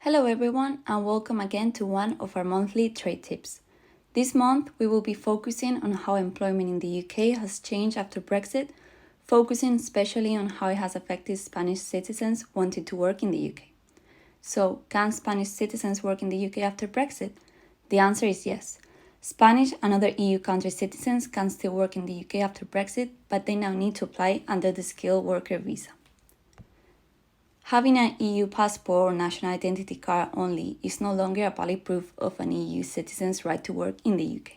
Hello everyone and welcome again to one of our monthly trade tips. This month we will be focusing on how employment in the UK has changed after Brexit, focusing especially on how it has affected Spanish citizens wanting to work in the UK. So, can Spanish citizens work in the UK after Brexit? The answer is yes. Spanish and other EU country citizens can still work in the UK after Brexit, but they now need to apply under the skilled worker visa. Having an EU passport or national identity card only is no longer a valid proof of an EU citizen's right to work in the UK.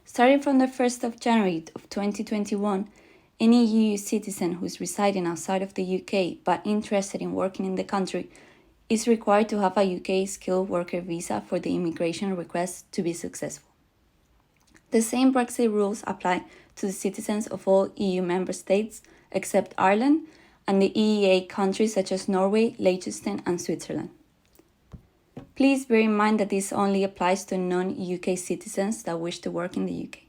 Starting from the 1st of January of 2021, any EU citizen who is residing outside of the UK but interested in working in the country is required to have a UK skilled worker visa for the immigration request to be successful. The same Brexit rules apply to the citizens of all EU member states except Ireland and the EEA countries such as Norway, Liechtenstein and Switzerland. Please bear in mind that this only applies to non-UK citizens that wish to work in the UK.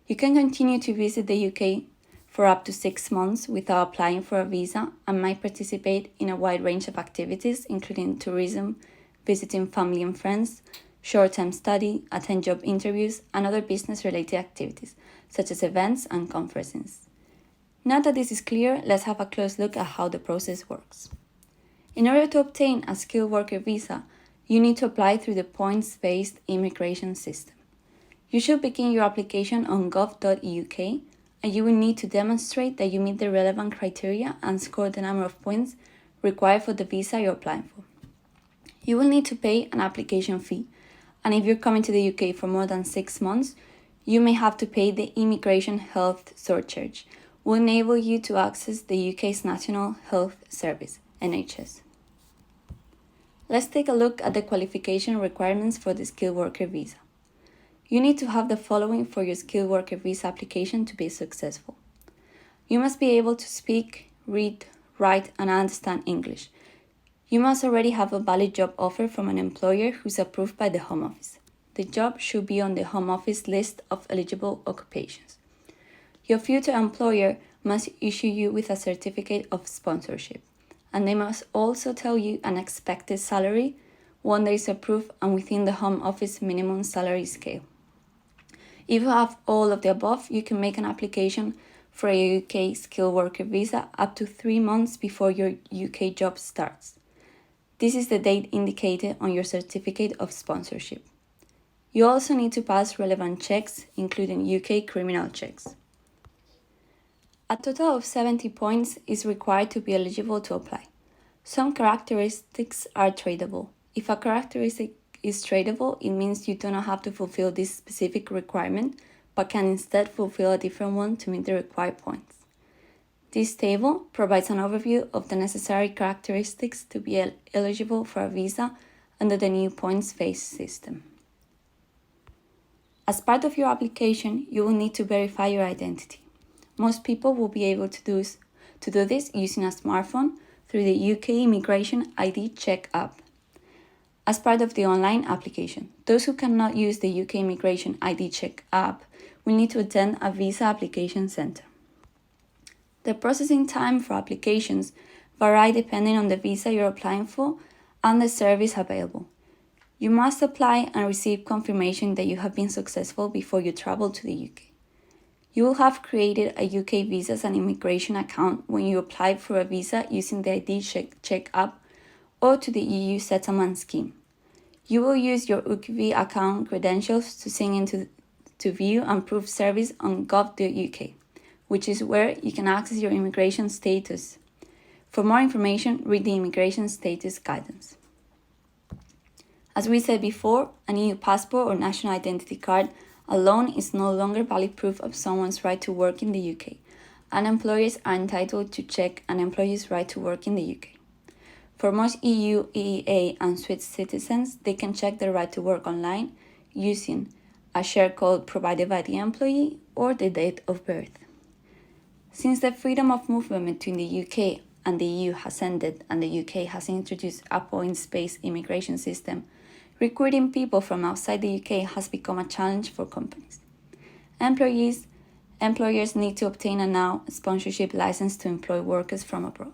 You can continue to visit the UK for up to 6 months without applying for a visa and might participate in a wide range of activities including tourism, visiting family and friends, short-term study, attend job interviews and other business-related activities such as events and conferences. Now that this is clear, let's have a close look at how the process works. In order to obtain a skilled worker visa, you need to apply through the points-based immigration system. You should begin your application on gov.uk and you will need to demonstrate that you meet the relevant criteria and score the number of points required for the visa you're applying for. You will need to pay an application fee, and if you're coming to the UK for more than 6 months, you may have to pay the Immigration Health Surcharge, will enable you to access the UK's National Health Service, NHS. Let's take a look at the qualification requirements for the skilled worker visa. You need to have the following for your skilled worker visa application to be successful. You must be able to speak, read, write, and understand English. You must already have a valid job offer from an employer who's approved by the Home Office. The job should be on the Home Office list of eligible occupations. Your future employer must issue you with a certificate of sponsorship, and they must also tell you an expected salary, one that is approved and within the Home Office minimum salary scale. If you have all of the above, you can make an application for a UK skilled worker visa up to 3 months before your UK job starts. This is the date indicated on your certificate of sponsorship. You also need to pass relevant checks, including UK criminal checks. A total of 70 points is required to be eligible to apply. Some characteristics are tradable. If a characteristic is tradable, it means you do not have to fulfill this specific requirement, but can instead fulfill a different one to meet the required points. This table provides an overview of the necessary characteristics to be eligible for a visa under the new points-based system. As part of your application, you will need to verify your identity. Most people will be able to do this using a smartphone through the UK Immigration ID Check app. As part of the online application, those who cannot use the UK Immigration ID Check app will need to attend a visa application centre. The processing time for applications vary depending on the visa you're applying for and the service available. You must apply and receive confirmation that you have been successful before you travel to the UK. You will have created a UK Visas and Immigration account when you apply for a visa using the ID Check app or to the EU Settlement Scheme. You will use your UKV account credentials to sign into to view and prove service on gov.uk, which is where you can access your immigration status. For more information, read the Immigration Status Guidance. As we said before, an EU passport or national identity card alone is no longer valid proof of someone's right to work in the UK, and employers are entitled to check an employee's right to work in the UK. For most EU, EEA and Swiss citizens, they can check their right to work online using a share code provided by the employee or the date of birth. Since the freedom of movement between the UK and the EU has ended and the UK has introduced a points-based immigration system, recruiting people from outside the UK has become a challenge for companies. Employers need to obtain a now sponsorship license to employ workers from abroad.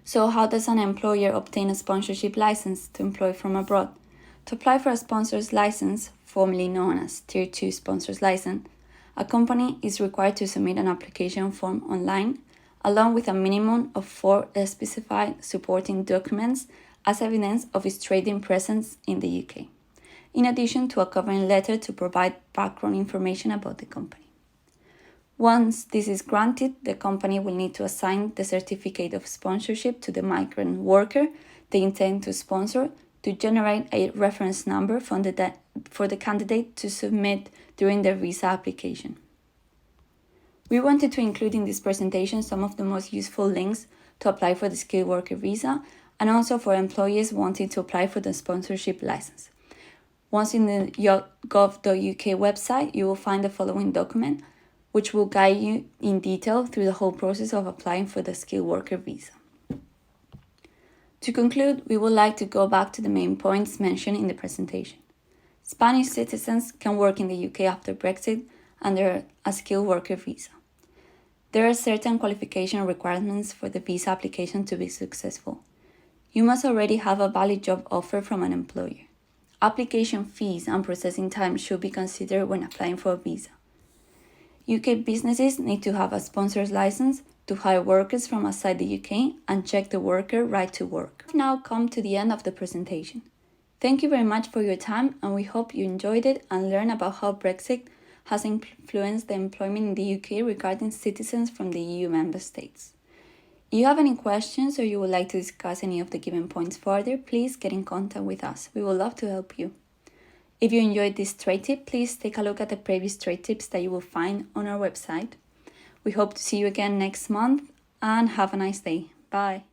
So how does an employer obtain a sponsorship license to employ from abroad? To apply for a sponsor's license, formerly known as Tier 2 sponsor's license, a company is required to submit an application form online, along with a minimum of 4 specified supporting documents as evidence of its trading presence in the UK, in addition to a covering letter to provide background information about the company. Once this is granted, the company will need to assign the certificate of sponsorship to the migrant worker they intend to sponsor to generate a reference number for the candidate to submit during their visa application. We wanted to include in this presentation some of the most useful links to apply for the skilled worker visa and also for employees wanting to apply for the sponsorship license. Once in the gov.uk website, you will find the following document, which will guide you in detail through the whole process of applying for the skilled worker visa. To conclude, we would like to go back to the main points mentioned in the presentation. Spanish citizens can work in the UK after Brexit under a skilled worker visa. There are certain qualification requirements for the visa application to be successful. You must already have a valid job offer from an employer. Application fees and processing time should be considered when applying for a visa. UK businesses need to have a sponsor's license to hire workers from outside the UK and check the worker right to work. We've now come to the end of the presentation. Thank you very much for your time, and we hope you enjoyed it and learned about how Brexit has influenced the employment in the UK regarding citizens from the EU member states. If you have any questions or you would like to discuss any of the given points further, please get in contact with us. We would love to help you. If you enjoyed this trade tip, please take a look at the previous trade tips that you will find on our website. We hope to see you again next month and have a nice day. Bye.